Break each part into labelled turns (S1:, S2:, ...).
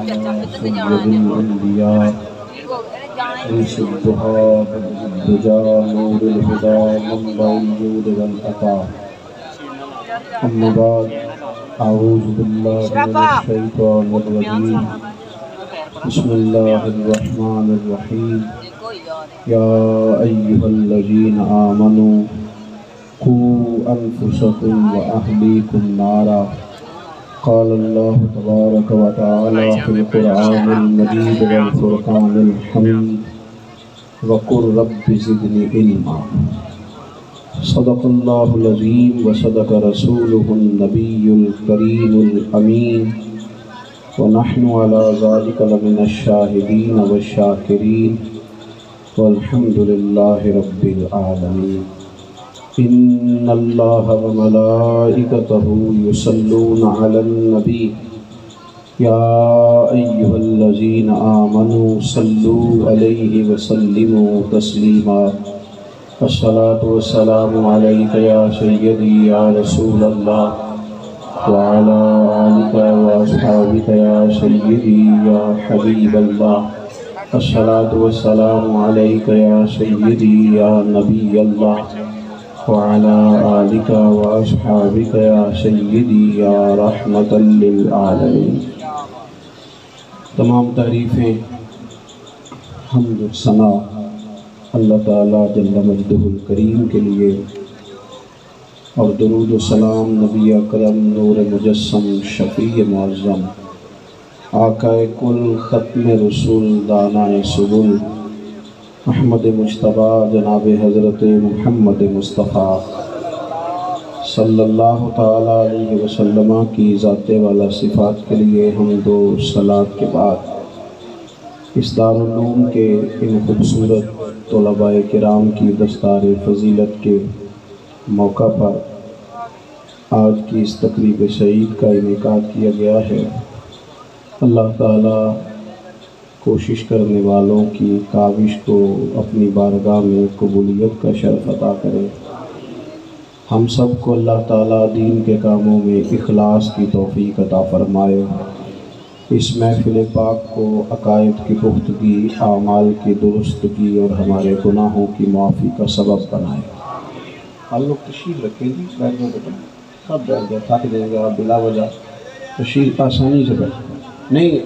S1: سيد الأنبياء أنس الضحى بالدجى نور الهدى منبع الجود والعطاء. أما بعد أعوذ بالله من الشيطان الرجيم. بسم الله الرحمن الرحيم. يا أيها الذين آمنوا قوا أنفسكم وأهليكم نارا. قال الله تبارك وتعالى في القرآن المجيد والفرقان الحميد وقل رب زدني علما. صدق الله العظيم وصدق رسوله النبي الكريم الأمين ونحن على ذلك لمن الشاهدين والشاكرين والحمد لله رب العالمين. إن الله وملائكته يصلون على النبي يا أيها الذين آمنوا صلوا عليه وسلموا تسليما. الصلاة والسلام عليك يا سيدي يا رسول الله وعلى آلك وأصحابك يا سيدي يا حبيب الله. الصلاة والسلام عليك يا سيدي يا نبي الله وعلى آلك وأصحابك يا سيدي يا رحمة للعالمين. تمام تعریفیں حمد و ثنا اللہ تعالیٰ جل مجدہ الکریم کے لیے، اور درود و سلام نبی اکرم نور مجسم شفیع معظم آقا کل ختم رسول دانائے سبل محمد مجتبیٰ جناب حضرت محمد مصطفیٰ صلی اللہ تعالیٰ علیہ وسلم کی ذات والا صفات کے لیے حمد و صلات کے بعد اس دارالعلوم کے ان خوبصورت طلباء کرام کی دستار فضیلت کے موقع پر آج کی اس تقریب سعید کا انعقاد کیا گیا ہے. اللہ تعالیٰ کوشش کرنے والوں کی کاوش کو اپنی بارگاہ میں قبولیت کا شرف عطا کرے. ہم سب کو اللہ تعالیٰ دین کے کاموں میں اخلاص کی توفیق عطا فرمائے. اس محفل پاک کو عقائد کی پختگی، اعمال کی درستگی اور ہمارے گناہوں کی معافی کا سبب بنائے. ہم لوگ تشریف رکھیں گی، بیٹھ جائیں بیٹا، سب بیٹھ جائیں، تھک جائیں گے آپ بلا وجہ. تشریف آسانی سے بیٹھ. نہیں،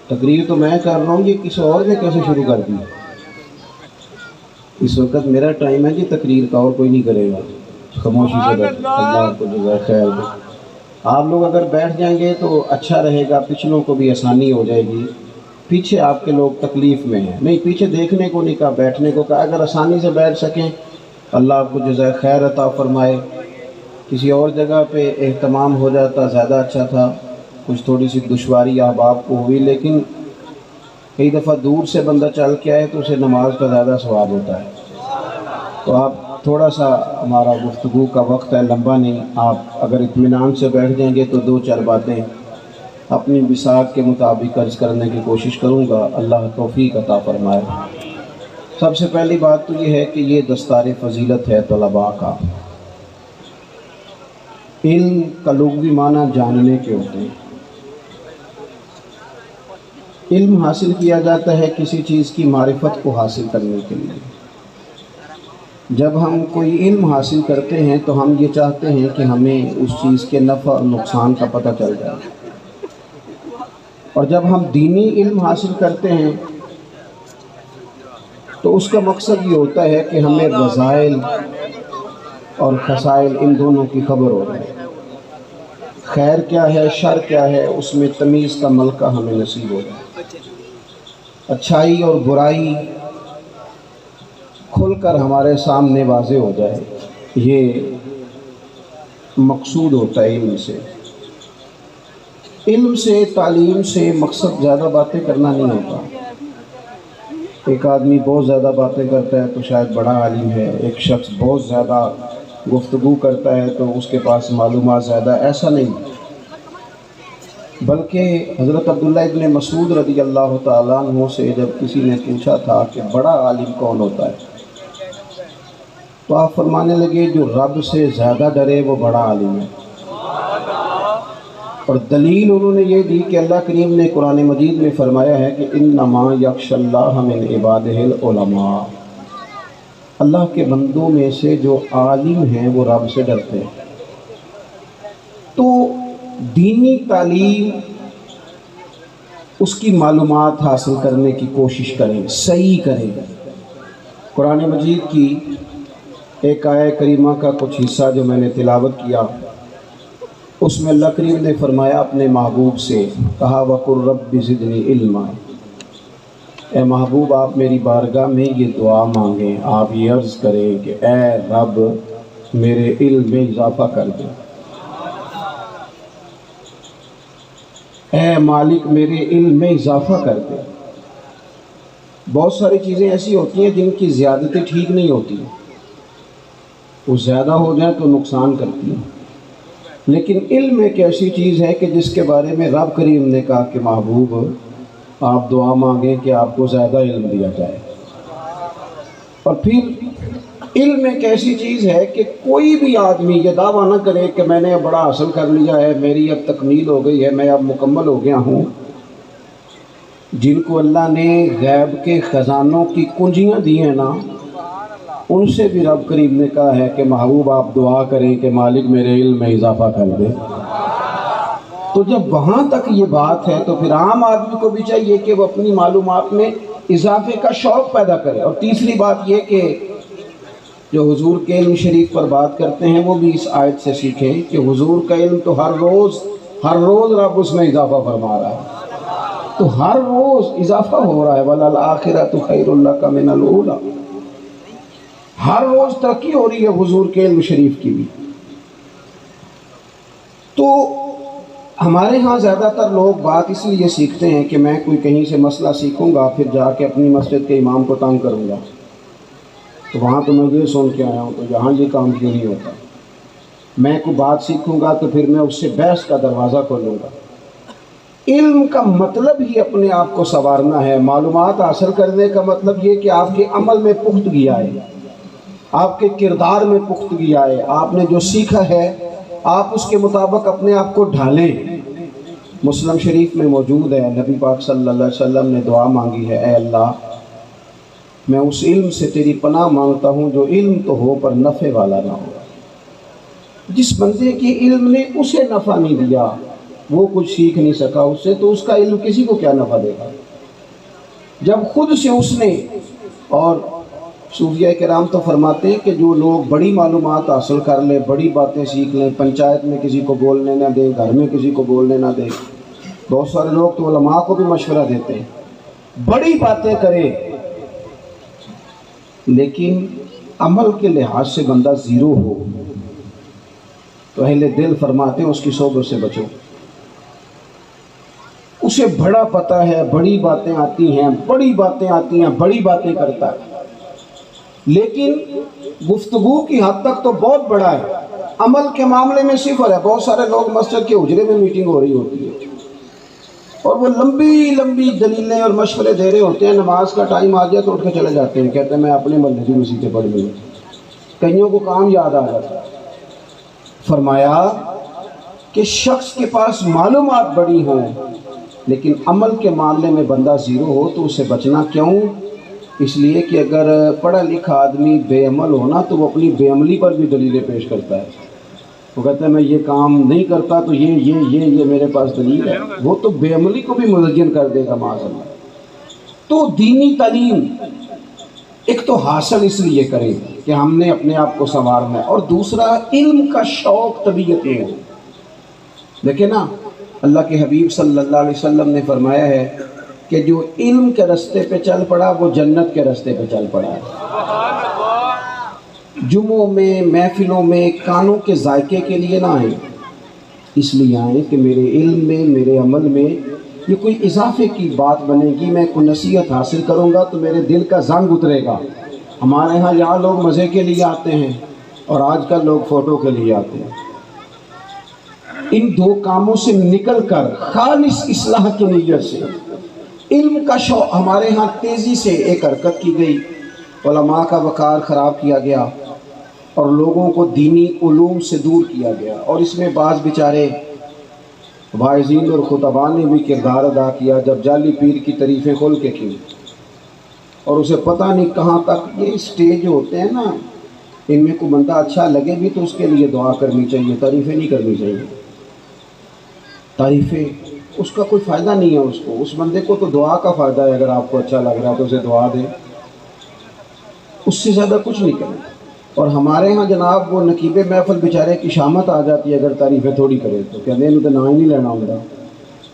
S1: تقریر تو میں کر رہا ہوں، یہ کسی اور نے کیسے شروع کر دی؟ اس وقت میرا ٹائم ہے کہ تقریر کا، اور کوئی نہیں کرے گا. خاموشی سے بیٹھ. اللہ کو جزائے خیر دے. آپ لوگ اگر بیٹھ جائیں گے تو اچھا رہے گا، پچھلوں کو بھی آسانی ہو جائے گی. پیچھے آپ کے لوگ تکلیف میں ہیں. نہیں، پیچھے دیکھنے کو نہیں کہا، بیٹھنے کو کہا. اگر آسانی سے بیٹھ سکیں اللہ آپ کو جزائے خیر عطا فرمائے. کسی اور جگہ پہ اہتمام ہو جاتا زیادہ اچھا تھا. کچھ تھوڑی سی دشواری احباب کو ہوئی، لیکن کئی دفعہ دور سے بندہ چل کے آئے تو اسے نماز کا زیادہ ثواب ہوتا ہے. تو آپ تھوڑا سا، ہمارا گفتگو کا وقت ہے، لمبا نہیں. آپ اگر اطمینان سے بیٹھ جائیں گے تو دو چار باتیں اپنی بساط کے مطابق عرض کرنے کی کوشش کروں گا. اللہ توفیق عطا فرمائے. سب سے پہلی بات تو یہ ہے کہ یہ دستار فضیلت ہے طلباء کا. علم کا لغوی معنی جاننے کے ہوتے ہیں. علم حاصل کیا جاتا ہے کسی چیز کی معرفت کو حاصل کرنے کے لیے. جب ہم کوئی علم حاصل کرتے ہیں تو ہم یہ چاہتے ہیں کہ ہمیں اس چیز کے نفع اور نقصان کا پتہ چل جائے. اور جب ہم دینی علم حاصل کرتے ہیں تو اس کا مقصد یہ ہوتا ہے کہ ہمیں رذائل اور خسائل ان دونوں کی خبر ہو جائے. خیر کیا ہے، شر کیا ہے، اس میں تمیز کا ملکہ ہمیں نصیب ہو جائے. اچھائی اور برائی کھل کر ہمارے سامنے واضح ہو جائے. یہ مقصود ہوتا ہے علم سے. علم سے، تعلیم سے مقصد زیادہ باتیں کرنا نہیں ہوتا. ایک آدمی بہت زیادہ باتیں کرتا ہے تو شاید بڑا عالم ہے. ایک شخص بہت زیادہ گفتگو کرتا ہے تو اس کے پاس معلومات زیادہ. ایسا نہیں، بلکہ حضرت عبداللہ ابن مسعود رضی اللہ تعالیٰ عنہ سے جب کسی نے پوچھا تھا کہ بڑا عالم کون ہوتا ہے، تو آپ فرمانے لگے جو رب سے زیادہ ڈرے وہ بڑا عالم ہے. اور دلیل انہوں نے یہ دی کہ اللہ کریم نے قرآن مجید میں فرمایا ہے کہ انما یخشی اللہ من عبادہ العلماء، اللہ کے بندوں میں سے جو عالم ہیں وہ رب سے ڈرتے ہیں۔ تو دینی تعلیم، اس کی معلومات حاصل کرنے کی کوشش کریں، صحیح کریں۔ قرآن مجید کی ایک آیہ کریمہ کا کچھ حصہ جو میں نے تلاوت کیا، اس میں اللہ کریم نے فرمایا اپنے محبوب سے، کہا وَقُلْ رَبِّ زِدْنِي عِلْمًا، اے محبوب آپ میری بارگاہ میں یہ دعا مانگیں، آپ یہ عرض کریں کہ اے رب میرے علم میں اضافہ کر دیں، اے مالک میرے علم میں اضافہ کر دیں۔ بہت ساری چیزیں ایسی ہوتی ہیں جن کی زیادتیں ٹھیک نہیں ہوتی، وہ زیادہ ہو جائیں تو نقصان کرتی ہیں، لیکن علم ایک ایسی چیز ہے کہ جس کے بارے میں رب کریم نے کہا کہ محبوب آپ دعا مانگیں کہ آپ کو زیادہ علم دیا جائے۔ اور پھر علم ایک ایسی چیز ہے کہ کوئی بھی آدمی یہ دعویٰ نہ کرے کہ میں نے بڑا حاصل کر لیا ہے، میری اب تکمیل ہو گئی ہے، میں اب مکمل ہو گیا ہوں۔ جن کو اللہ نے غیب کے خزانوں کی کنجیاں دی ہیں نا، ان سے بھی رب کریم نے کہا ہے کہ محبوب آپ دعا کریں کہ مالک میرے علم میں اضافہ کر دے۔ تو جب وہاں تک یہ بات ہے تو پھر عام آدمی کو بھی چاہیے کہ وہ اپنی معلومات میں اضافے کا شوق پیدا کرے۔ اور تیسری بات یہ کہ جو حضور کے علم شریف پر بات کرتے ہیں وہ بھی اس آیت سے سیکھیں کہ حضور کا علم تو ہر روز رب اس میں اضافہ فرما رہا ہے، تو ہر روز اضافہ ہو رہا ہے۔ وَلَلْآخِرَةُ خَيْرٌ لَكَ مِنَ الْأُولَىٰ، ہر روز ترقی ہو رہی ہے حضور کے علم شریف کی بھی۔ تو ہمارے ہاں زیادہ تر لوگ بات اس لیے سیکھتے ہیں کہ میں کوئی کہیں سے مسئلہ سیکھوں گا پھر جا کے اپنی مسجد کے امام کو تنگ کروں گا، تو وہاں تو میں یہ سن کے آیا ہوں تو یہاں یہ کام کیوں نہیں ہوتا۔ میں کوئی بات سیکھوں گا تو پھر میں اس سے بحث کا دروازہ کھولوں گا۔ علم کا مطلب ہی اپنے آپ کو سنوارنا ہے، معلومات حاصل کرنے کا مطلب یہ کہ آپ کے عمل میں پختگی آئے، آپ کے کردار میں پختگی آئے، آپ نے جو سیکھا ہے آپ اس کے مطابق اپنے آپ کو ڈھالیں۔ مسلم شریف میں موجود ہے، نبی پاک صلی اللہ علیہ وسلم نے دعا مانگی ہے، اے اللہ میں اس علم سے تیری پناہ مانگتا ہوں جو علم تو ہو پر نفع والا نہ ہو۔ جس بندے کے علم نے اسے نفع نہیں دیا، وہ کچھ سیکھ نہیں سکا اس سے، تو اس کا علم کسی کو کیا نفع دے گا؟ جب خود سے اس نے، اور صوفیہ کرام تو فرماتے ہیں کہ جو لوگ بڑی معلومات حاصل کر لیں، بڑی باتیں سیکھ لیں، پنچایت میں کسی کو بولنے نہ دیں، گھر میں کسی کو بولنے نہ دیں، بہت سارے لوگ تو علماء کو بھی مشورہ دیتے ہیں، بڑی باتیں کریں، لیکن عمل کے لحاظ سے بندہ زیرو ہو تو اہل دل فرماتے ہیں اس کی صحبت سے بچو۔ اسے بڑا پتہ ہے، بڑی باتیں آتی ہیں، بڑی باتیں کرتا ہے، لیکن گفتگو کی حد تک تو بہت بڑا ہے، عمل کے معاملے میں صفر ہے۔ بہت سارے لوگ مسجد کے حجرے میں میٹنگ ہو رہی ہوتی ہے اور وہ لمبی دلیلیں اور مشورے دے رہے ہوتے ہیں، نماز کا ٹائم آ گیا تو اٹھ کے چلے جاتے ہیں، کہتے ہیں میں اپنے محلے کی مسجد پڑھ لوں۔ کئیوں کو کام یاد آ جاتا ہے۔ فرمایا کہ شخص کے پاس معلومات بڑی ہوں لیکن عمل کے معاملے میں بندہ زیرو ہو تو اسے بچنا کیوں؟ اس لیے کہ اگر پڑھا لکھا آدمی بے عمل ہونا تو وہ اپنی بے عملی پر بھی دلیلیں پیش کرتا ہے، وہ کہتا ہے میں یہ کام نہیں کرتا تو یہ میرے پاس دلیل ہے، وہ تو بے عملی کو بھی مزین کر دے گا معاذ اللہ۔ تو دینی تعلیم ایک تو حاصل اس لیے کریں کہ ہم نے اپنے آپ کو سنوارنا ہے، اور دوسرا علم کا شوق طبیعت میں ہو۔ دیکھیں نا، اللہ کے حبیب صلی اللہ علیہ وسلم نے فرمایا ہے کہ جو علم کے راستے پہ چل پڑا وہ جنت کے راستے پہ چل پڑا ہے۔ جمعوں میں، محفلوں میں کانوں کے ذائقے کے لیے نہ آئیں، اس لیے آئیں کہ میرے علم میں، میرے عمل میں یہ کوئی اضافے کی بات بنے گی، میں کوئی نصیحت حاصل کروں گا تو میرے دل کا زنگ اترے گا۔ ہمارے ہاں یہاں لوگ مزے کے لیے آتے ہیں اور آج کل لوگ فوٹو کے لیے آتے ہیں۔ ان دو کاموں سے نکل کر خالص اصلاح کی نیت سے علم کا شوق، ہمارے ہاں تیزی سے ایک حرکت کی گئی، علماء کا وقار خراب کیا گیا اور لوگوں کو دینی علوم سے دور کیا گیا، اور اس میں بعض بیچارے واعظین اور خطباء نے بھی کردار ادا کیا جب جعلی پیر کی تعریفیں کھول کے کی، اور اسے پتہ نہیں کہاں تک یہ اسٹیج ہوتے ہیں نا، ان میں کوئی بندہ اچھا لگے بھی تو اس کے لیے دعا کرنی چاہیے، تعریفیں نہیں کرنی چاہیے۔ تعریفیں اس کا کوئی فائدہ نہیں ہے، اس بندے کو تو دعا کا فائدہ ہے، اگر آپ کو اچھا لگ رہا ہے تو اسے دعا دیں، اس سے زیادہ کچھ نہیں کرنا۔ اور ہمارے ہاں جناب وہ نقیب محفل بیچارے کی شامت آ جاتی ہے اگر تعریفیں تھوڑی کرے تو کہتے ہیں تو نام ہی نہیں لینا ہوگا،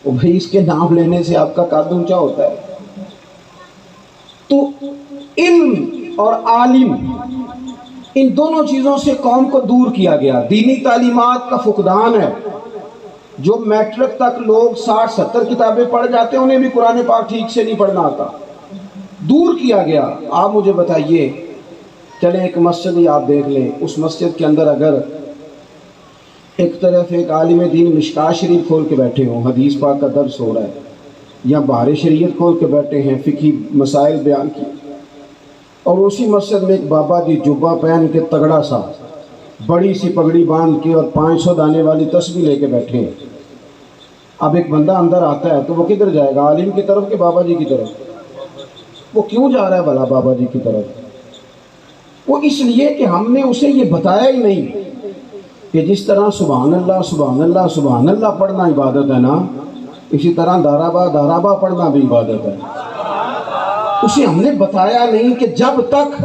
S1: وہ بھائی اس کے نام لینے سے آپ کا قد اونچا ہوتا ہے۔ تو علم اور عالم ان دونوں چیزوں سے قوم کو دور کیا گیا۔ دینی تعلیمات کا فقدان ہے، جو میٹرک تک لوگ 60-70 کتابیں پڑھ جاتے ہیں انہیں بھی قرآن پاک ٹھیک سے نہیں پڑھنا آتا، دور کیا گیا۔ آپ مجھے بتائیے، چلیں ایک مسجد ہی آپ دیکھ لیں، اس مسجد کے اندر اگر ایک طرف ایک عالم دین مشکاہ شریف کھول کے بیٹھے ہوں، حدیث پاک کا درس ہو رہا ہے، یا بہار شریعت کھول کے بیٹھے ہیں، فقہی مسائل بیان کی، اور اسی مسجد میں ایک بابا جی جبہ پہن کے تگڑا سا بڑی سی پگڑی باندھ کے اور 500 دانے والی تسبیح لے کے بیٹھے ہیں، اب ایک بندہ اندر آتا ہے تو وہ کدھر جائے گا؟ عالم کی طرف کہ بابا جی کی طرف؟ وہ کیوں جا رہا ہے بھلا بابا جی کی طرف؟ وہ اس لیے کہ ہم نے اسے یہ بتایا ہی نہیں کہ جس طرح سبحان اللہ سبحان اللہ سبحان اللہ پڑھنا عبادت ہے نا، اسی طرح دارابا پڑھنا بھی عبادت ہے۔ اسے ہم نے بتایا نہیں کہ جب تک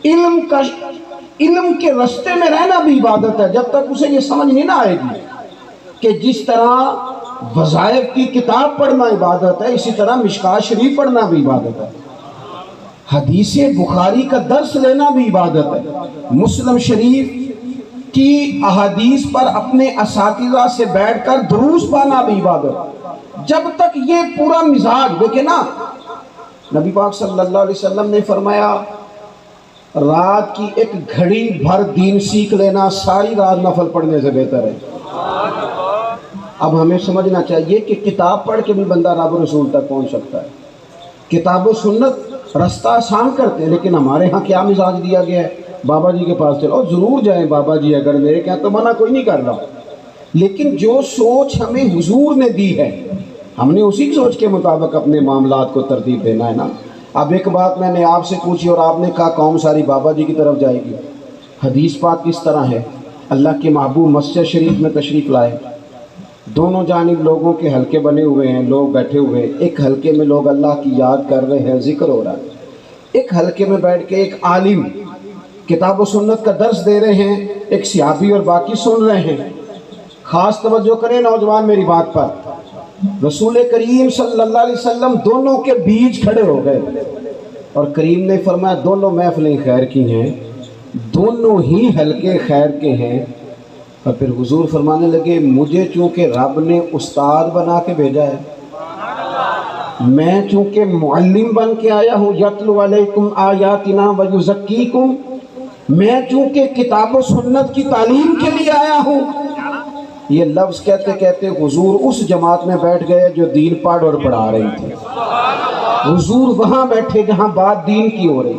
S1: علم کے رستے میں رہنا بھی عبادت ہے، جب تک اسے یہ سمجھ نہیں نہ آئے گی کہ جس طرح وظائف کی کتاب پڑھنا عبادت ہے اسی طرح مشکاہ شریف پڑھنا بھی عبادت ہے، حدیث بخاری کا درس لینا بھی عبادت ہے، مسلم شریف کی احادیث پر اپنے اساتذہ سے بیٹھ کر دروس پانا بھی عبادت ہے۔ جب تک یہ پورا مزاج دیکھیں نا، نبی پاک صلی اللہ علیہ وسلم نے فرمایا رات کی ایک گھڑی بھر دین سیکھ لینا ساری رات نفل پڑھنے سے بہتر ہے۔ اب ہمیں سمجھنا چاہیے کہ کتاب پڑھ کے بھی بندہ رب رسول تک پہنچ سکتا ہے، کتاب و سنت رستہ آسان کرتے ہیں، لیکن ہمارے ہاں کیا مزاج دیا گیا ہے؟ بابا جی کے پاس چلو، ضرور جائیں بابا جی، اگر میرے کہاں تو منع کوئی نہیں کر رہا، لیکن جو سوچ ہمیں حضور نے دی ہے ہم نے اسی سوچ کے مطابق اپنے معاملات کو ترتیب دینا ہے نا۔ اب ایک بات میں نے آپ سے پوچھی اور آپ نے کہا قوم ساری بابا جی کی طرف جائے گی۔ حدیث پاک کس طرح ہے؟ اللہ کے محبوب مسجد شریف میں تشریف لائے، دونوں جانب لوگوں کے حلقے بنے ہوئے ہیں، لوگ بیٹھے ہوئے، ایک حلقے میں لوگ اللہ کی یاد کر رہے ہیں، ذکر ہو رہا ہے، ایک حلقے میں بیٹھ کے ایک عالم کتاب و سنت کا درس دے رہے ہیں، ایک صحابی اور باقی سن رہے ہیں۔ خاص توجہ کریں نوجوان میری بات پر، رسول کریم صلی اللہ علیہ وسلم دونوں کے بیچ کھڑے ہو گئے اور کریم نے فرمایا دونوں محفلیں خیر کی ہیں، دونوں ہی حلقے خیر کے ہیں۔ اور پھر حضور فرمانے لگے مجھے چونکہ رب نے استاد بنا کے بھیجا ہے، میں چونکہ معلم بن کے آیا ہوں، یتلو علیکم آیاتنا ویزکیکم، میں چونکہ کتاب و سنت کی تعلیم کے لیے آیا ہوں۔ یہ لفظ کہتے کہتے حضور اس جماعت میں بیٹھ گئے جو دین پڑھ اور پڑھا رہی تھی۔ حضور وہاں بیٹھے جہاں بات دین کی ہو رہی،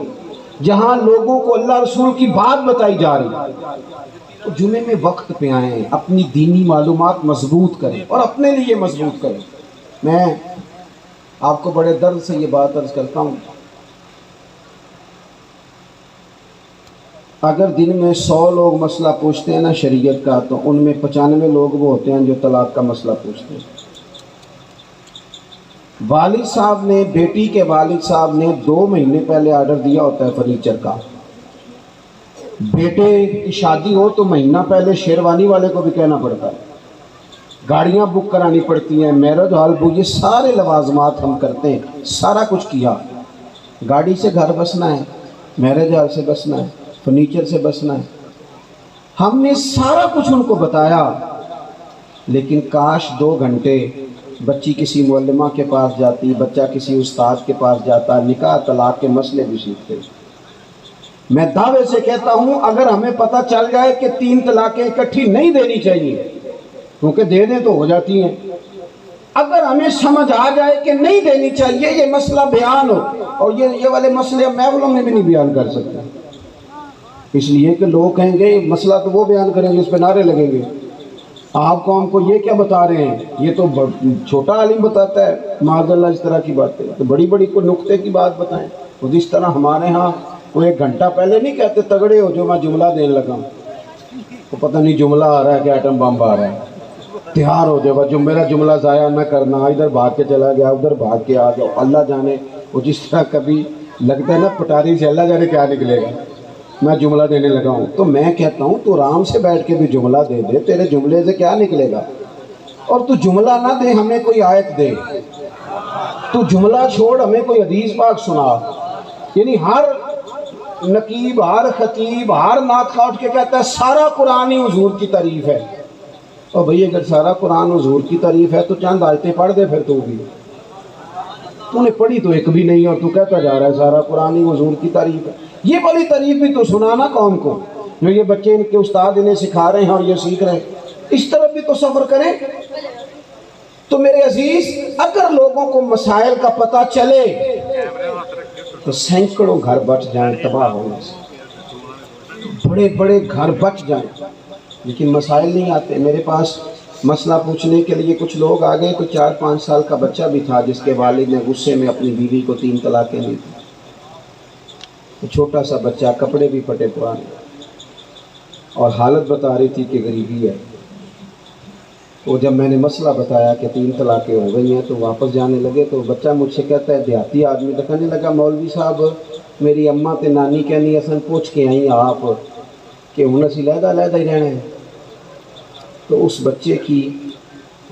S1: جہاں لوگوں کو اللہ رسول کی بات بتائی جا رہی۔ جمعے میں وقت پہ آئیں، اپنی دینی معلومات مضبوط کریں اور اپنے لیے مضبوط کریں۔ میں آپ کو بڑے درد سے یہ بات عرض کرتا ہوں، اگر دن میں 100 لوگ مسئلہ پوچھتے ہیں نا شریعت کا، تو ان میں 95 لوگ وہ ہوتے ہیں جو طلاق کا مسئلہ پوچھتے ہیں۔ والد صاحب نے، بیٹی کے والد صاحب نے 2 مہینے پہلے آرڈر دیا ہوتا ہے فرنیچر کا، بیٹے کی شادی ہو تو مہینہ پہلے شیروانی والے کو بھی کہنا پڑتا ہے، گاڑیاں بک کرانی پڑتی ہیں، میرج ہال بک، یہ سارے لوازمات ہم کرتے ہیں، سارا کچھ کیا۔ گاڑی سے گھر بسنا ہے، میرج ہال سے بسنا ہے، فرنیچر سے بسنا ہے، ہم نے سارا کچھ ان کو بتایا، لیکن کاش 2 گھنٹے بچی کسی معلمہ کے پاس جاتی، بچہ کسی استاد کے پاس جاتا، نکاح طلاق کے مسئلے بھی سیکھتے۔ میں دعوے سے کہتا ہوں اگر ہمیں پتہ چل جائے کہ 3 طلاقیں اکٹھی نہیں دینی چاہیے، کیونکہ دے دیں تو ہو جاتی ہیں، اگر ہمیں سمجھ آ جائے کہ نہیں دینی چاہیے، یہ مسئلہ بیان ہو، اور یہ والے مسئلے محفلوں میں بھی نہیں بیان کر سکتے، اس لیے کہ لوگ کہیں گے مسئلہ تو وہ بیان کریں گے، اس پہ نعرے لگیں گے۔ آپ قوم کو یہ کیا بتا رہے ہیں؟ یہ تو چھوٹا عالم بتاتا ہے معاذ اللہ اس طرح کی باتیں، تو بڑی بڑی کوئی نقطے کی بات بتائیں۔ تو جس طرح ہمارے ہاں وہ 1 گھنٹہ پہلے نہیں کہتے تگڑے ہو جو میں جملہ دینے لگا ہوں، تو پتہ نہیں جملہ آ رہا ہے کہ ایٹم بم آ رہا ہے، تیار ہو جائے جو میرا جملہ ضائع نہ کرنا، ادھر بھاگ کے چلا گیا ادھر بھاگ کے آ جاؤ، اللہ جانے وہ جس طرح کبھی لگتا ہے نا پٹاری سے، اللہ جانے کیا نکلے گا، میں جملہ دینے لگا ہوں۔ تو میں کہتا ہوں تو آرام سے بیٹھ کے بھی جملہ دے دے، تیرے جملے سے کیا نکلے گا؟ اور تو جملہ نہ دے، ہمیں کوئی آیت دے، تو جملہ چھوڑ ہمیں کوئی حدیث پاک سنا۔ یعنی ہر نقیب، ہر خطیب، ہر نعت خواہ اٹھ کے کہتا ہے سارا قرآن ہی حضور کی تعریف ہے۔ اور بھئی اگر سارا قرآن حضور کی تعریف ہے تو چند آیتیں پڑھ دے پھر تو بھی، تو نے پڑھی تو ایک بھی نہیں اور تو کہتا جا رہا ہے سارا قرآن ہی حضور کی تعریف ہے۔ یہ بڑی تعریف بھی تو سنانا قوم کو، جو یہ بچے ان کے استاد انہیں سکھا رہے ہیں اور یہ سیکھ رہے ہیں، اس طرف بھی تو سفر کریں۔ تو میرے عزیز، اگر لوگوں کو مسائل کا پتہ چلے تو سینکڑوں گھر بچ جائیں تباہ ہونے سے، بڑے بڑے گھر بچ جائیں، لیکن مسائل نہیں آتے۔ میرے پاس مسئلہ پوچھنے کے لیے کچھ لوگ آ گئے، کوئی 4-5 سال کا بچہ بھی تھا جس کے والد نے غصے میں اپنی بیوی کو 3 طلاقیں دی تھی، چھوٹا سا بچہ، کپڑے بھی پھٹے پرانے، اور حالت بتا رہی تھی کہ غریبی ہے۔ تو جب میں نے مسئلہ بتایا کہ 3 طلاقیں ہو گئی ہیں تو واپس جانے لگے، تو بچہ مجھ سے کہتا ہے، دیہاتی آدمی تو کہنے لگا، مولوی صاحب میری اماں تے نانی کہنی اصل پوچھ کے آئیں آپ کہ ہن اسی علیحدہ علیحدہ ہی رہنا ہے۔ تو اس بچے کی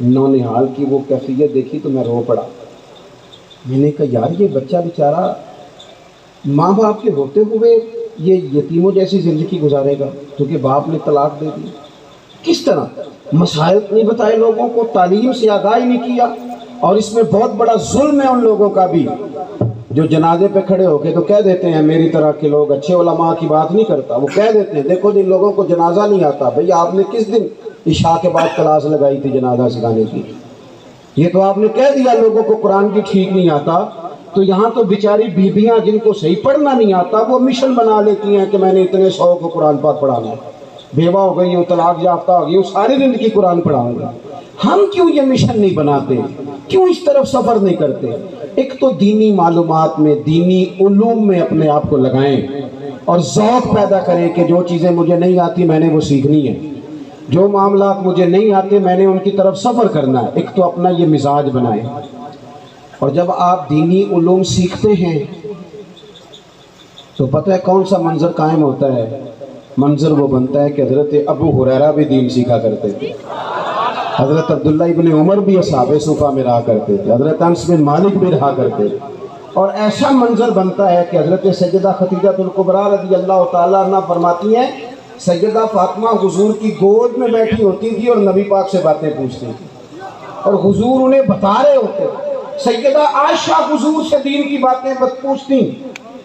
S1: نونہال کی وہ کیفیت دیکھی تو میں رو پڑا۔ میں نے کہا یار یہ بچہ بیچارہ ماں باپ کے ہوتے ہوئے یہ یتیموں جیسی زندگی گزارے گا کیونکہ باپ نے طلاق دے دی، کس طرح؟ مسائل نہیں بتائے لوگوں کو، تعلیم سے آگاہی نہیں کیا۔ اور اس میں بہت بڑا ظلم ہے ان لوگوں کا بھی جو جنازے پہ کھڑے ہو کے تو کہہ دیتے ہیں، میری طرح کے لوگ اچھے علماء کی بات نہیں کرتا، وہ کہہ دیتے ہیں دیکھو جن لوگوں کو جنازہ نہیں آتا، بھئی آپ نے کس دن عشاء کے بعد کلاس لگائی تھی جنازہ سکھانے کی؟ یہ تو آپ نے کہہ دیا لوگوں کو قرآن کی ٹھیک نہیں آتا، تو یہاں تو بیچاری بیویاں جن کو صحیح پڑھنا نہیں آتا وہ مشن بنا لیتی ہیں کہ میں نے اتنے 100 کو قرآن پاک پڑھانا ہے، بیوہ ہو گئی ہوں، طلاق یافتہ ہو گئی ہوں، ساری زندگی قرآن پڑھاؤں گا۔ ہم کیوں یہ مشن نہیں بناتے؟ کیوں اس طرف سفر نہیں کرتے؟ ایک تو دینی معلومات میں، دینی علوم میں اپنے آپ کو لگائیں اور ذوق پیدا کریں کہ جو چیزیں مجھے نہیں آتی میں نے وہ سیکھنی ہے، جو معاملات مجھے نہیں آتے میں نے ان کی طرف سفر کرنا ہے۔ ایک تو اپنا یہ مزاج بنائیں، اور جب آپ دینی علوم سیکھتے ہیں تو پتہ ہے کون سا منظر قائم ہوتا ہے؟ منظر وہ بنتا ہے کہ حضرت ابو ہریرہ بھی دین سیکھا کرتے تھے، حضرت عبداللہ ابن عمر بھی اصحاب صفہ میں رہا کرتے تھے، حضرت انس بن مالک بھی رہا کرتے تھے، اور ایسا منظر بنتا ہے کہ حضرت سیدہ خدیجہ الکبریٰ رضی اللہ تعالیٰ عنہ فرماتی ہیں سیدہ فاطمہ حضور کی گود میں بیٹھی ہوتی تھی اور نبی پاک سے باتیں پوچھتی تھی اور حضور انہیں بتا رہے ہوتے۔ سیدہ عائشہ حضور سے دین کی باتیں پوچھتی۔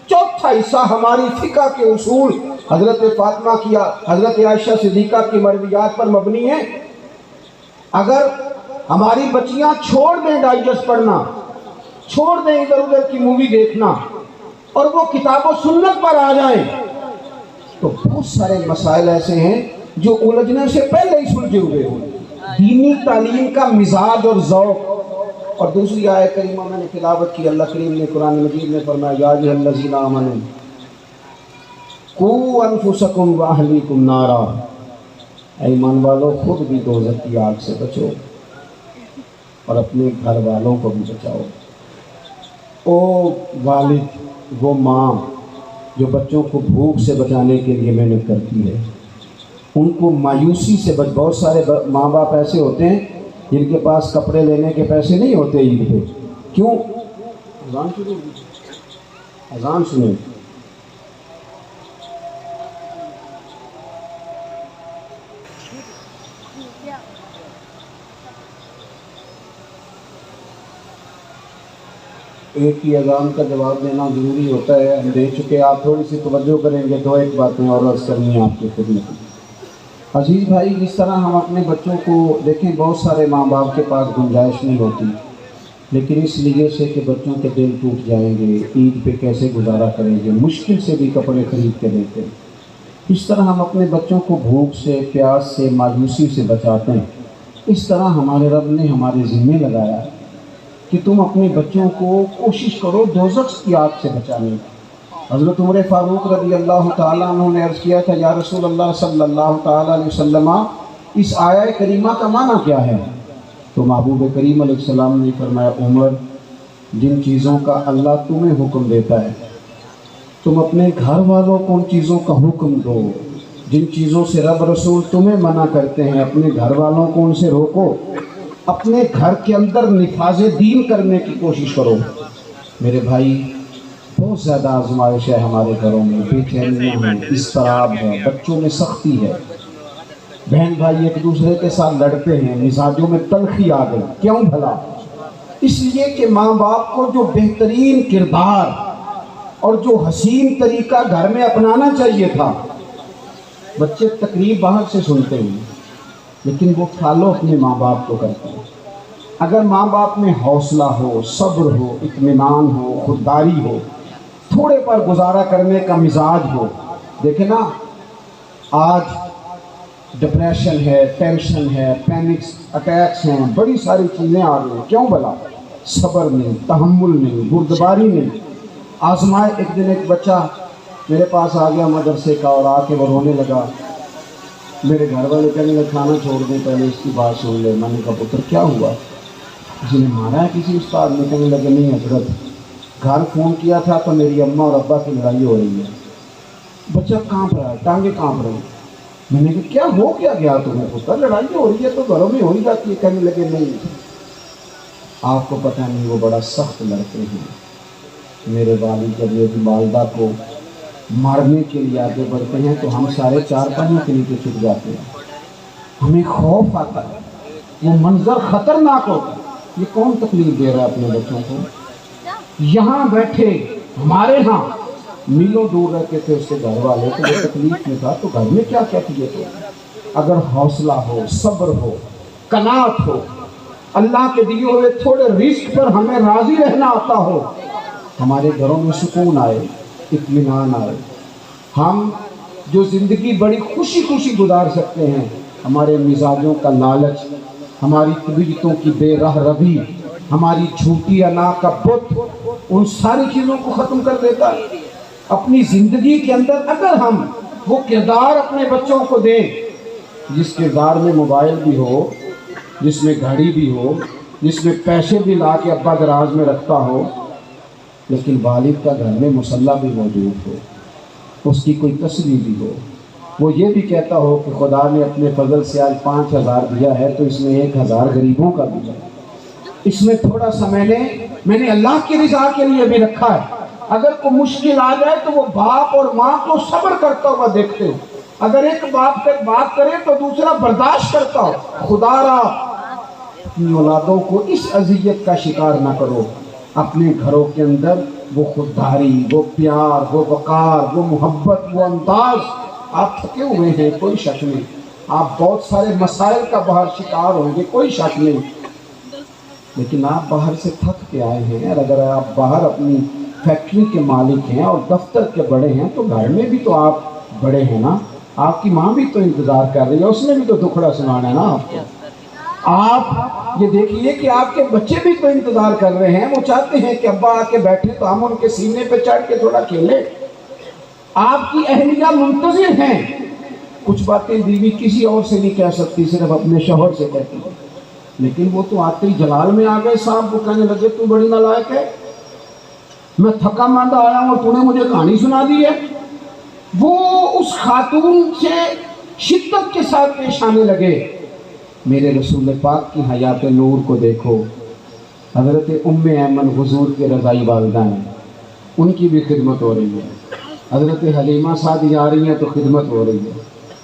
S1: چوتھا حصہ ہماری فقہ کے اصول حضرت فاطمہ کی، حضرت عائشہ صدیقہ کی مرویات پر مبنی ہے۔ اگر ہماری بچیاں چھوڑ دیں ڈائجسٹ پڑھنا، چھوڑ دیں ادھر ادھر کی مووی دیکھنا اور وہ کتاب و سنت پر آ جائیں تو بہت سارے مسائل ایسے ہیں جو الجھنے سے پہلے ہی سلجھے ہوئے ہوں۔ دینی تعلیم کا مزاج اور ذوق۔ اور دوسری آیت کریمہ میں نے تلاوت کی، اللہ کریم نے قرآن مجید میں فرمایا یا ایھا الذین آمنوا قوا انفسکم واہلیکم نارا، اے ایمان والو خود بھی دوزخ کی آگ سے بچو اور اپنے گھر والوں کو بھی بچاؤ۔ او والد، وہ ماں جو بچوں کو بھوک سے بچانے کے لیے محنت کرتی ہے، ان کو مایوسی سے بہت سارے ماں باپ ایسے ہوتے ہیں جن کے پاس کپڑے لینے کے پیسے نہیں ہوتے عید پہ، کیوں؟ اذان شروع ہوئی، اذان سنیں۔ ایک ہی اذان کا جواب دینا ضروری ہوتا ہے، ہم دے چکے، آپ تھوڑی سی توجہ کریں گے، دو ایک باتیں اور عرض کرنی ہے آپ کی خدمت میں۔ عزیز بھائی، جس طرح ہم اپنے بچوں کو دیکھیں، بہت سارے ماں باپ کے پاس گنجائش نہیں ہوتی، لیکن اس لیے سے کہ بچوں کے دل ٹوٹ جائیں گے، عید پہ کیسے گزارا کریں گے، مشکل سے بھی کپڑے خرید کے دیتے ہیں۔ اس طرح ہم اپنے بچوں کو بھوک سے، پیاس سے، مایوسی سے بچاتے ہیں۔ اس طرح ہمارے رب نے ہمارے ذمے لگایا کہ تم اپنے بچوں کو کوشش کرو دوزخ کی آگ سے بچانے کی۔ حضرت عمر فاروق رضی اللہ تعالیٰ عنہ نے عرض کیا تھا، یا رسول اللہ صلی اللہ تعالیٰ علیہ وسلم، اس آیہ کریمہ کا معنی کیا ہے؟ تو محبوب کریم علیہ السلام نے فرمایا، عمر، جن چیزوں کا اللہ تمہیں حکم دیتا ہے تم اپنے گھر والوں کو ان چیزوں کا حکم دو، جن چیزوں سے رب رسول تمہیں منع کرتے ہیں اپنے گھر والوں کو ان سے روکو، اپنے گھر کے اندر نفاذ دین کرنے کی کوشش کرو۔ میرے بھائی، بہت زیادہ آزمائش ہے ہمارے گھروں میں، بے چینیاں ہیں، اضطراب ہے، بچوں میں سختی ہے، بہن بھائی ایک دوسرے کے ساتھ لڑتے ہیں، مزاجوں میں تلخی آ گئی۔ کیوں بھلا؟ اس لیے کہ ماں باپ کو جو بہترین کردار اور جو حسین طریقہ گھر میں اپنانا چاہیے تھا، بچے تقریب باہر سے سنتے ہیں لیکن وہ فالو اپنے ماں باپ کو کرتے ہیں۔ اگر ماں باپ میں حوصلہ ہو، صبر ہو، اطمینان ہو، خودداری ہو، تھوڑے پر گزارا کرنے کا مزاج ہو، دیکھیں نا آج ڈپریشن ہے، ٹینشن ہے، پینکس اٹیکس ہیں، بڑی ساری چیزیں آ رہی ہیں۔ کیوں بھلا؟ صبر نہیں، تحمل نہیں، بردباری نہیں۔ آزمائے ایک دن ایک بچہ میرے پاس آ گیا مدرسے کا، اور آ کے وہ رونے لگا۔ میرے گھر والے کہنے لگے کھانا چھوڑ دیں، پہلے اس کی بات سن لے۔ میں نے کہا پتر کیا ہوا؟ کسی نے مارا ہے کسی استاد نے؟ کہنے لگے نہیں حضرت، گھر فون کیا تھا تو میری اماں اور ابا کی لڑائی ہو رہی ہے۔ بچہ کانپ رہا ہے، ٹانگیں کانپ رہی ہیں۔ میں نے کہا کیا ہو کیا گیا تمہیں پتر؟ لڑائی ہو رہی ہے تو گھروں میں ہو ہی جاتی ہے۔ کہنے لگے نہیں، آپ کو پتہ نہیں وہ بڑا سخت لڑکے ہیں۔ میرے والد جب میری والدہ کو مارنے کے لیے آگے بڑھتے ہیں تو ہم سارے چار پائیوں کے نیچے چھپ جاتے ہیں، ہمیں خوف آتا ہے، وہ منظر خطرناک ہوتا ہے۔ یہ کون تکلیف دے رہا ہے اپنے بچوں کو؟ یہاں بیٹھے ہمارے ہاں میلوں دور رہتے تھے اس کے گھر والے، تو وہ تکلیف میں تھا، تو گھر میں کیا کیفیت ہو؟ اگر حوصلہ ہو، صبر ہو، قناعت ہو، اللہ کے دیے ہوئے تھوڑے رزق پر ہمیں راضی رہنا آتا ہو، ہمارے گھروں میں سکون آئے، اطمینان آئے، ہم جو زندگی بڑی خوشی خوشی گزار سکتے ہیں۔ ہمارے مزاجوں کا لالچ، ہماری طبیعتوں کی بے رہ روی، ہماری جھوٹی انا کا بت، ان ساری چیزوں کو ختم کر دیتا ہے۔ اپنی زندگی کے اندر اگر ہم وہ کردار اپنے بچوں کو دیں، جس کردار میں موبائل بھی ہو، جس میں گھڑی بھی ہو، جس میں پیسے بھی لا کے ابا دراز میں رکھتا ہو، لیکن والد کا گھر میں مصلی بھی موجود ہو، اس کی کوئی تصویر بھی ہو، وہ یہ بھی کہتا ہو کہ خدا نے اپنے فضل سے آج 5000 دیا ہے تو اس میں 1000 غریبوں کا بھی ہے، اس میں تھوڑا سا میں نے اللہ کی رضا کے لیے بھی رکھا ہے۔ اگر کوئی مشکل آ جائے تو وہ باپ اور ماں کو صبر کرتا ہوا دیکھتے ہو، اگر ایک باپ تک بات کرے تو دوسرا برداشت کرتا ہو۔ خدا را اپنی اولادوں کو اس اذیت کا شکار نہ کرو۔ اپنے گھروں کے اندر وہ خودداری، وہ پیار، وہ وقار، وہ محبت، وہ انداز۔ آپ تھکے ہوئے ہیں، کوئی شک نہیں، آپ بہت سارے مسائل کا باہر شکار ہوں گے، کوئی شک نہیں، لیکن آپ باہر سے تھک کے آئے ہیں، اور اگر آپ باہر اپنی فیکٹری کے مالک ہیں اور دفتر کے بڑے ہیں تو گھر میں بھی تو آپ بڑے ہیں نا، آپ کی ماں بھی تو انتظار کر رہی ہے، اس نے بھی تو دکھڑا سنانا ہے نا آپ کو۔ آپ یہ دیکھیے کہ آپ کے بچے بھی تو انتظار کر رہے ہیں، وہ چاہتے ہیں کہ ابا آ کے بیٹھے تو ہم ان کے سینے پہ چڑھ کے تھوڑا کھیلے۔ آپ کی اہلیہ منتظر ہیں، کچھ باتیں بیوی کسی اور سے نہیں کہہ سکتی، صرف اپنے شوہر سے کہتی ہے، لیکن وہ تو آتے ہی جلال میں آ گئے صاحب، وہ کہنے لگے تو بڑی نالائق ہے، میں تھکا ماندہ آیا ہوں اور تو نے مجھے کہانی سنا دی ہے۔ وہ اس خاتون سے شدت کے ساتھ پیش آنے لگے۔ میرے رسول پاک کی حیات نور کو دیکھو، حضرت ام ایمن حضور کے رضائی والدہ ہیں، ان کی بھی خدمت ہو رہی ہے، حضرت حلیمہ سعدی آ رہی ہیں تو خدمت ہو رہی ہے،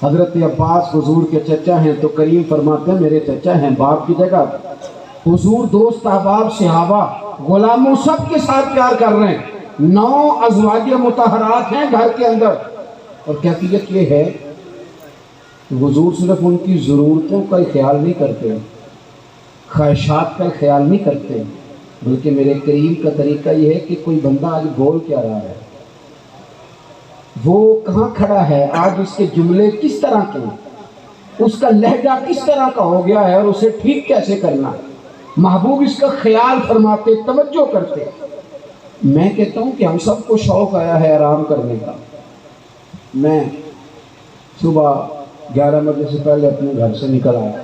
S1: حضرت عباس حضور کے چچا ہیں تو کریم فرماتے ہیں میرے چچا ہیں باپ کی جگہ، حضور دوست احباب صحابہ غلاموں سب کے ساتھ پیار کر رہے ہیں، 9 ازواج مطہرات ہیں گھر کے اندر، اور کیفیت یہ ہے کہ حضور صرف ان کی ضرورتوں کا خیال نہیں کرتے، خواہشات کا خیال نہیں کرتے، بلکہ میرے کریم کا طریقہ یہ ہے کہ کوئی بندہ آج بول کیا رہا ہے، وہ کہاں کھڑا ہے، آج اس کے جملے کس طرح کے ہیں،
S2: اس کا لہجہ کس طرح کا ہو گیا ہے اور اسے ٹھیک کیسے کرنا ہے۔ محبوب اس کا خیال فرماتے، توجہ کرتے۔ میں کہتا ہوں کہ ہم سب کو شوق آیا ہے آرام کرنے کا۔ میں صبح 11 بجے سے پہلے اپنے گھر سے نکل آیا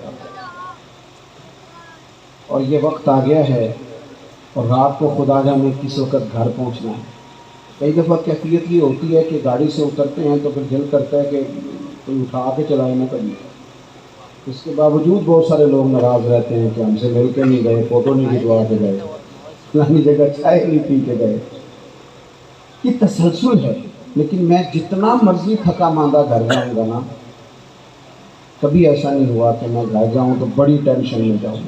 S2: اور یہ وقت آ گیا ہے اور رات کو خدا جانے کس وقت گھر پہنچنا ہے۔ کئی دفعہ کیفیت یہ ہوتی ہے کہ گاڑی سے اترتے ہیں تو پھر دل کرتا ہے کہ کوئی اٹھا کے چلائے نہ کبھی۔ اس کے باوجود بہت سارے لوگ ناراض رہتے ہیں کہ ہم سے مل کے نہیں گئے، فوٹو نہیں کھنچوا کے گئے، فلانی جگہ چائے نہیں پی کے گئے۔ یہ تسلسل ہے، لیکن میں جتنا مرضی تھکا ماندہ گھر جاؤں گا نا، کبھی ایسا نہیں ہوا کہ میں گھر جاؤں تو بڑی ٹینشن میں جاؤں۔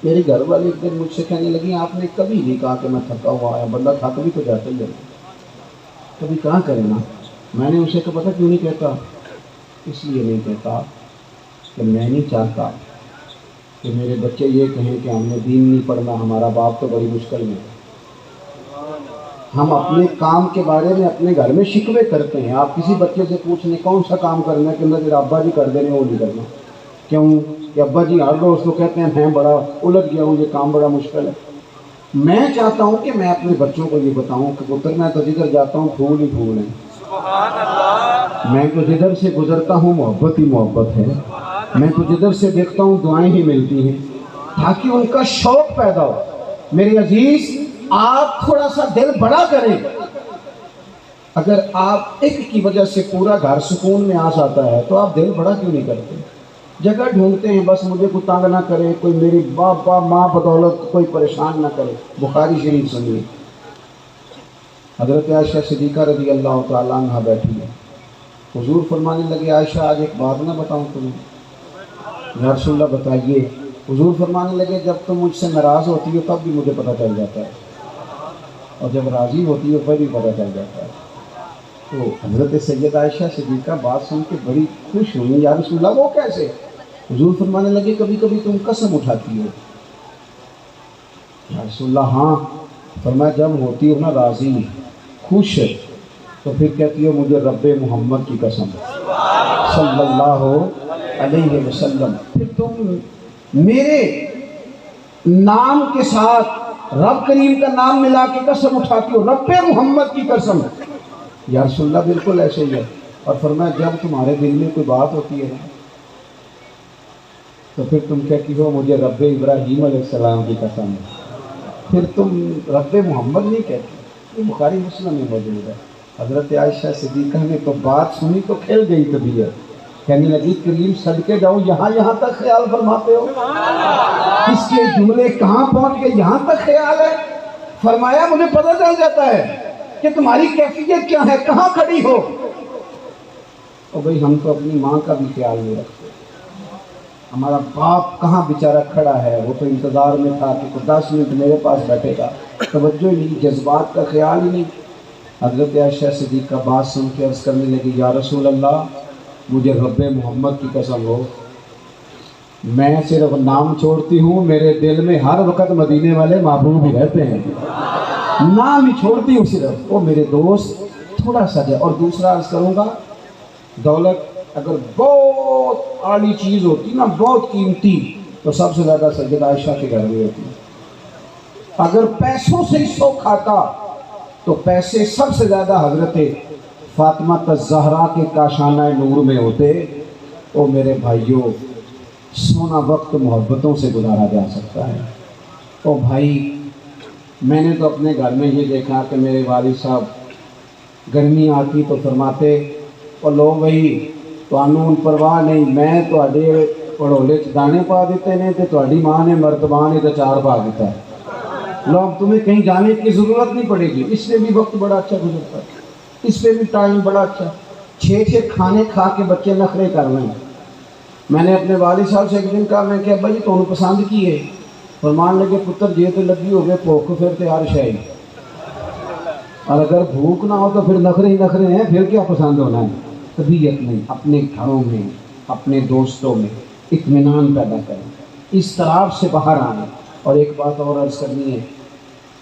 S2: میرے گھر والے ایک دن مجھ سے کہنے لگی آپ نے کبھی نہیں کہا کہ میں تھکا ہوا ہے، بندہ تھک بھی تو جاتا ہی ہے، کبھی کہاں کرے نا۔ میں نے اسے کہا پتہ کیوں نہیں کہتا؟ اس لیے نہیں کہتا کہ میں نہیں چاہتا کہ میرے بچے یہ کہیں کہ ہم نے دین نہیں پڑھنا، ہمارا باپ تو بڑی مشکل میں۔ ہم اپنے کام کے بارے میں اپنے گھر میں شکوے کرتے ہیں۔ آپ کسی بچے سے پوچھ لیں کون سا کام کرنا ہے کہ میرے ابا جی کر دینے، وہ نہیں کرنا۔ کیوں کہ ابا جی ہر روز تو کہتے ہیں میں بڑا الجھ گیا ہوں، یہ کام بڑا مشکل ہے۔ میں چاہتا ہوں کہ میں اپنے بچوں کو یہ بتاؤں کہ پتر میں تو جدھر جاتا ہوں پھول ہی پھول ہیں، میں تو جدھر سے گزرتا ہوں محبت ہی محبت ہے، میں تو جدھر سے دیکھتا ہوں دعائیں ہی ملتی ہیں، تاکہ ان کا شوق پیدا ہو۔ میرے عزیز، آپ تھوڑا سا دل بڑا کریں۔ اگر آپ ایک کی وجہ سے پورا گھر سکون میں آ جاتا ہے تو آپ دل بڑا کیوں نہیں کرتے؟ جگہ ڈھونڈتے ہیں بس مجھے کوئی تنگ نہ کرے، کوئی میری باپ ماں بدولت کوئی پریشان نہ کرے۔ بخاری شریف سنیے، حضرت عائشہ صدیقہ رضی اللہ تعالیٰ عنہ بیٹھی ہے، حضور فرمانے لگے عائشہ آج ایک بات نہ بتاؤں تمہیں؟ یا رسول اللہ بتائیے۔ حضور فرمانے لگے جب تم مجھ سے ناراض ہوتی ہو تب بھی مجھے پتہ چل جاتا ہے، اور جب راضی ہوتی ہو پھر بھی پتہ چل جاتا ہے۔ تو حضرت سید عائشہ صدیقہ بات سن کے بڑی خوش ہوئی، یا رسول اللہ وہ کیسے؟ حضور فرمانے لگے کبھی کبھی تم قسم اٹھاتی ہو۔ یا رسول اللہ ہاں۔ فرمایا جب ہوتی ہو نا راضی خوش تو پھر کہتی ہو مجھے رب محمد کی قسم صلی اللہ علیہ وسلم، پھر تم میرے نام کے ساتھ رب کریم کا نام ملا کے قسم اٹھاتی ہو، رب محمد کی قسم۔ یا رسول اللہ بالکل ایسے ہی ہے۔ اور فرمایا جب تمہارے دل میں کوئی بات ہوتی ہے تو پھر تم کہتی ہو مجھے رب ابراہیم علیہ السلام کی قسم ہے، پھر تم رب محمد نہیں کہتی۔ یہ بخاری مسلم میں موجود ہے۔ حضرت عائشہ صدیقہ نے تو بات سنی تو کھل گئی طبیعت، کہنے لگی کریم صدقے جاؤ، یہاں تک خیال فرماتے ہو؟ اس کے جملے کہاں پہنچ گئے، یہاں تک خیال ہے؟ فرمایا مجھے پتہ چل جاتا ہے کہ تمہاری کیفیت کیا ہے، کہاں کھڑی ہو۔ اور بھئی ہم تو اپنی ماں کا بھی خیال نہیں رکھتے، ہمارا باپ کہاں بیچارہ کھڑا ہے، وہ تو انتظار میں تھا کہ 10 منٹ میرے پاس بیٹھے گا، توجہ ہی نہیں، جذبات کا خیال ہی نہیں۔ حضرت عائشہ صدیقہ بات سن کے عرض کرنے لگی یا رسول اللہ مجھے رب محمد کی قسم ہو، میں صرف نام چھوڑتی ہوں، میرے دل میں ہر وقت مدینے والے محبوب ہی رہتے ہیں، نام ہی چھوڑتی ہوں صرف۔ وہ میرے دوست تھوڑا سا جائے۔ اور دوسرا عرض کروں گا، دولت اگر بہت اعلیٰ چیز ہوتی نا، بہت قیمتی، تو سب سے زیادہ سیدہ عائشہ کے گھر میں ہوتی۔ اگر پیسوں سے سو کھاتا تو پیسے سب سے زیادہ حضرت فاطمہ الزہرا کے کاشانہ نور میں ہوتے۔ او میرے بھائیوں، سونا وقت محبتوں سے گزارا جا سکتا ہے۔ او بھائی، میں نے تو اپنے گھر میں یہ دیکھا کہ میرے والد صاحب گرمی آتی تو فرماتے اور لو بھائی قانون پرواہ نہیں، میں تواڈے پڑھولے دانے پا دیتے نے تے تواڈی ماں نے مرتبہ نے تو چار پا دیتا ہے، لوگ تمہیں کہیں جانے کی ضرورت نہیں پڑے گی۔ اس میں بھی وقت بڑا اچھا گزرتا ہے، اس میں بھی ٹائم بڑا اچھا۔ 6 کھانے کھا کے بچے نخرے کر رہے ہیں۔ میں نے اپنے والد صاحب سے ایک دن کہا، میں کہ ابا جی تو پسند کی ہے؟ فرمان لگے پتر جی تو لگی ہوگے بھوک پھر تے ہر شے، اور اگر بھوک نہ ہو تو پھر نخرے ہی نخرے ہیں، پھر کیا پسند ہونا ہے؟ طبیعت میں، اپنے گھروں میں، اپنے دوستوں میں اطمینان پیدا کریں، اس طرح سے باہر آنا۔ اور ایک بات اور عرض کرنی ہے،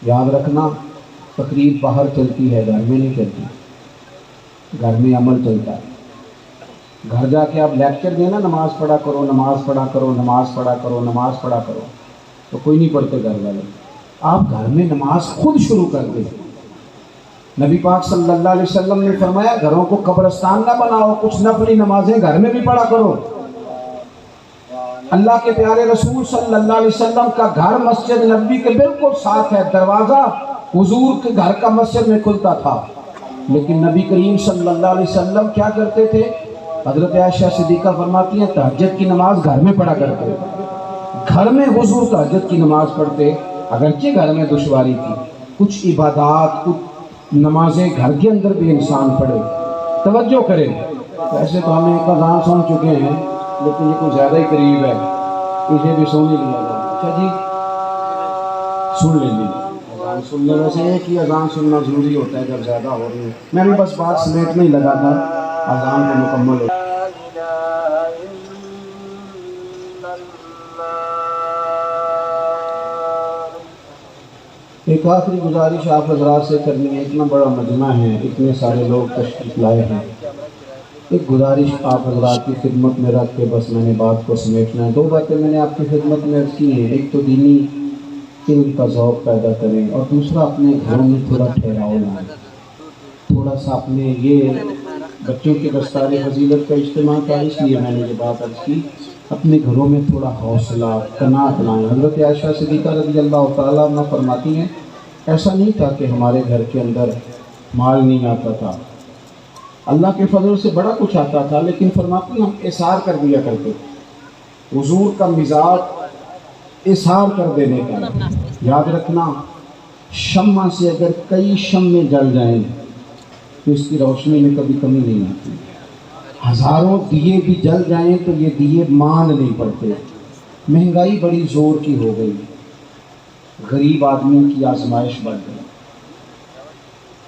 S2: یاد رکھنا، تقریب باہر چلتی ہے، گھر میں نہیں چلتی، گھر میں عمل چلتا ہے۔ گھر جا کے آپ لیکچر دیں نا نماز پڑھا کرو، نماز پڑھا کرو، نماز پڑھا کرو، نماز پڑھا کرو، تو کوئی نہیں پڑھتے گھر والے۔ آپ گھر میں نماز خود شروع کر دیں۔ نبی پاک صلی اللہ علیہ وسلم نے فرمایا گھروں کو قبرستان نہ بناؤ، کچھ نفلی نمازیں گھر میں بھی پڑھا کرو۔ اللہ کے پیارے رسول صلی اللہ علیہ وسلم کا گھر مسجد نبوی کے بالکل ساتھ ہے، دروازہ حضور کے گھر کا مسجد میں کھلتا تھا، لیکن نبی کریم صلی اللہ علیہ وسلم کیا کرتے تھے؟ حضرت عائشہ صدیقہ فرماتی ہیں تہجد کی نماز گھر میں پڑھا کرتے، گھر میں حضور تہجد کی نماز پڑھتے، اگرچہ گھر میں دشواری تھی، کچھ عبادات، کچھ نمازیں گھر کے اندر بھی انسان پڑھے۔ توجہ کرے، ویسے تو ہم ایک اذان سن چکے ہیں لیکن یہ کچھ زیادہ ہی قریب ہے، اسے بھی سننے کے لیے اچھا جی سن لیں گے اذان سننے، ویسے ایک ہی اذان سننا ضروری ہوتا ہے جب زیادہ ہو رہی ہے۔ میں بھی بس بات سمیٹنے ہی لگا تھا، اذان کو مکمل ہو۔ ایک آخری گزارش آپ حضرات سے کرنی ہے، اتنا بڑا مجمع ہے، اتنے سارے لوگ تشریف لائے ہیں، ایک گزارش آپ حضرات کی خدمت میں رکھ کے بس میں نے بات کو سمیٹنا ہے۔ دو باتیں میں نے آپ کی خدمت میں عرض کی ہیں، ایک تو دینی علم کا ذوق پیدا کریں، اور دوسرا اپنے گھروں میں تھوڑا ٹھہراؤ لائیں، تھوڑا سا اپنے یہ بچوں کے دستار فضیلت کا اجتماع تھا، اس لیے میں نے یہ بات عرض کی، اپنے گھروں میں تھوڑا حوصلہ قناعت لائیں۔ حضرت عائشہ صدیقہ رضی اللہ تعالیٰ عنہ فرماتی ہیں ایسا نہیں تھا کہ ہمارے گھر کے اندر مال نہیں آتا تھا، اللہ کے فضل سے بڑا کچھ آتا تھا، لیکن فرماتی ہم اثار کر دیا کرتے، حضور کا مزاج اثار کر دینے کا۔ یاد رکھنا شمع سے اگر کئی شمعیں جل جائیں تو اس کی روشنی میں کبھی کمی نہیں آتی، ہزاروں دیے بھی جل جائیں تو یہ دیے مان نہیں پڑتے۔ مہنگائی بڑی زور کی ہو گئی، غریب آدمی کی آزمائش بڑھ گئی،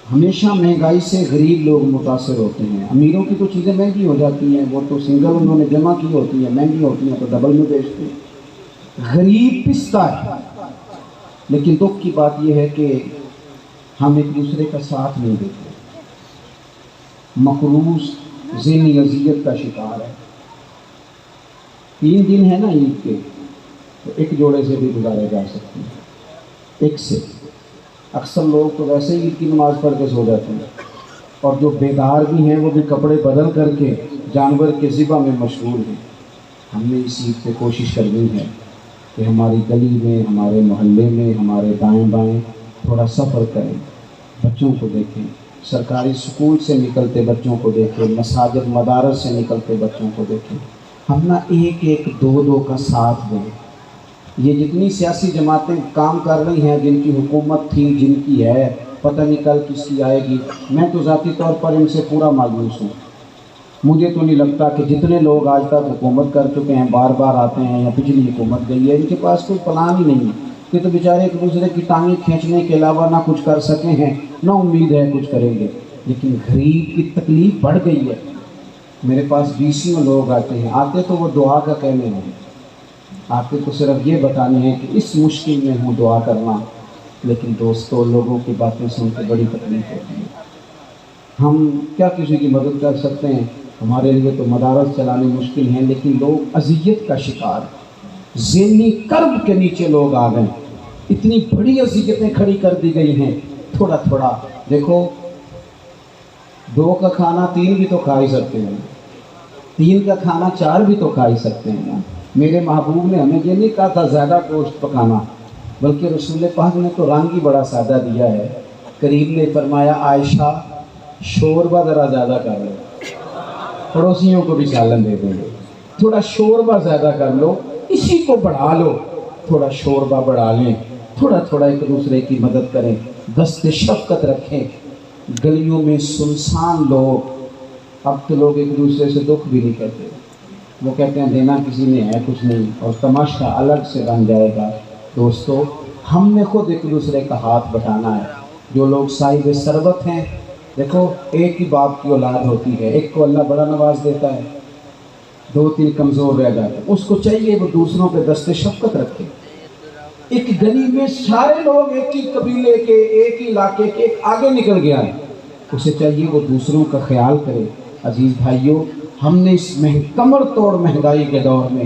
S2: ہمیشہ مہنگائی سے غریب لوگ متاثر ہوتے ہیں۔ امیروں کی تو چیزیں مہنگی ہو جاتی ہیں، وہ تو سنگل انہوں نے جمع کی ہوتی ہیں، مہنگی ہوتی ہیں تو ڈبل میں بیچتے ہیں، غریب پستا ہے۔ لیکن دکھ کی بات یہ ہے کہ ہم ایک دوسرے کا ساتھ نہیں دیتے، مقروض ذہنی اذیت کا شکار ہے۔ 3 دن ہے نا عید کے، تو ایک جوڑے سے بھی گزارے جا سکتے ہیں، ایک سے۔ اکثر لوگ تو ویسے ہی عید کی نماز پڑھ کے سو جاتے ہیں، اور جو بیدار بھی ہیں وہ بھی کپڑے بدل کر کے جانور کے ذبح میں مشغول ہیں۔ ہم نے اس عید پہ کوشش کرنی ہے کہ ہماری گلی میں، ہمارے محلے میں، ہمارے دائیں بائیں تھوڑا سفر کریں، بچوں کو دیکھیں، سرکاری سکول سے نکلتے بچوں کو دیکھیں، مساجد مدارس سے نکلتے بچوں کو دیکھیں، ہم نہ ایک ایک دو دو کا ساتھ دیں۔ یہ جتنی سیاسی جماعتیں کام کر رہی ہیں، جن کی حکومت تھی، جن کی ہے، پتہ نہیں کل کس کی آئے گی، میں تو ذاتی طور پر ان سے پورا مایوس ہوں۔ مجھے تو نہیں لگتا کہ جتنے لوگ آج تک حکومت کر چکے ہیں، بار بار آتے ہیں یا پچھلی حکومت گئی ہے، ان کے پاس کوئی پلان ہی نہیں ہے، کہ تو بیچارے ایک دوسرے کی ٹانگیں کھینچنے کے علاوہ نہ کچھ کر سکے ہیں، نہ امید ہے کچھ کریں گے۔ لیکن غریب کی تکلیف بڑھ گئی ہے۔ میرے پاس 20 لوگ آتے ہیں، آتے تو وہ دعا کا کہنے ہیں، آتے تو صرف یہ بتانے ہیں کہ اس مشکل میں ہوں دعا کرنا، لیکن دوستوں لوگوں کی باتیں سن کے بڑی تکلیف ہوتی ہے۔ ہم کیا کسی کی مدد کر سکتے ہیں؟ ہمارے لیے تو مدارس چلانے مشکل ہیں، لیکن لوگ اذیت کا شکار، ذہنی کرب کے نیچے لوگ آ گئے، اتنی بڑی اذیتیں کھڑی کر دی گئی ہیں۔ تھوڑا تھوڑا دیکھو، 2 کا کھانا 3 بھی تو کھا ہی سکتے ہیں، 3 کا کھانا 4 بھی تو کھا ہی سکتے ہیں نا۔ میرے محبوب نے ہمیں یہ نہیں کہا تھا زیادہ گوشت پکانا، بلکہ رسول پاک نے تو رنگ ہی بڑا سادہ دیا ہے۔ کریم نے فرمایا عائشہ شوربہ ذرا زیادہ کر لو، پڑوسیوں کو بھی سالن دے دیں، تھوڑا شوربہ زیادہ کر لو، اسی کو بڑھا لو، تھوڑا شوربہ بڑھا لیں، تھوڑا تھوڑا ایک دوسرے کی مدد کریں، دست شفقت رکھیں۔ گلیوں میں سنسان لوگ، اب تو لوگ ایک دوسرے سے دکھ بھی نہیں کرتے، وہ کہتے ہیں دینا کسی نے ہے کچھ نہیں، اور تماشا الگ سے بن جائے گا۔ دوستو ہم نے خود ایک دوسرے کا ہاتھ بٹانا ہے۔ جو لوگ صاحب ثروت ہیں، دیکھو ایک ہی باپ کی اولاد ہوتی ہے، ایک کو اللہ بڑا نواز دیتا ہے، 2-3 کمزور رہ جاتے ہیں، اس کو چاہیے وہ دوسروں پہ دست شفقت رکھے۔ ایک گلی میں سارے لوگ ایک ہی قبیلے کے، ایک ہی علاقے کے، آگے نکل گیا ہے، اسے چاہیے وہ دوسروں کا خیال کرے۔ عزیز بھائیوں، ہم نے اس کمر توڑ مہنگائی کے دور میں،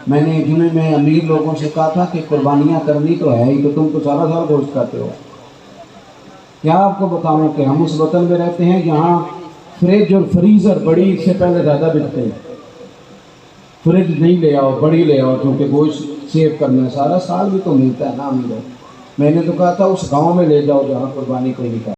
S2: میں نے جمعے میں امیر لوگوں سے کہا تھا کہ قربانیاں کرنی تو ہے ہی، تو تم تو سارا سال گوشت کھاتے ہو۔ کیا آپ کو بتاؤں کہ ہم اس وطن میں رہتے ہیں جہاں فریج اور فریزر بڑی عید سے پہلے زیادہ بکتے ہیں۔ فریج نہیں لے آؤ، بڑی لے آؤ، کیونکہ گوشت سیو کرنا ہے، سارا سال بھی تو ملتا ہے نا امیر۔ میں نے تو کہا تھا اس گاؤں میں لے جاؤ جہاں قربانی کوئی نہیں کرتا۔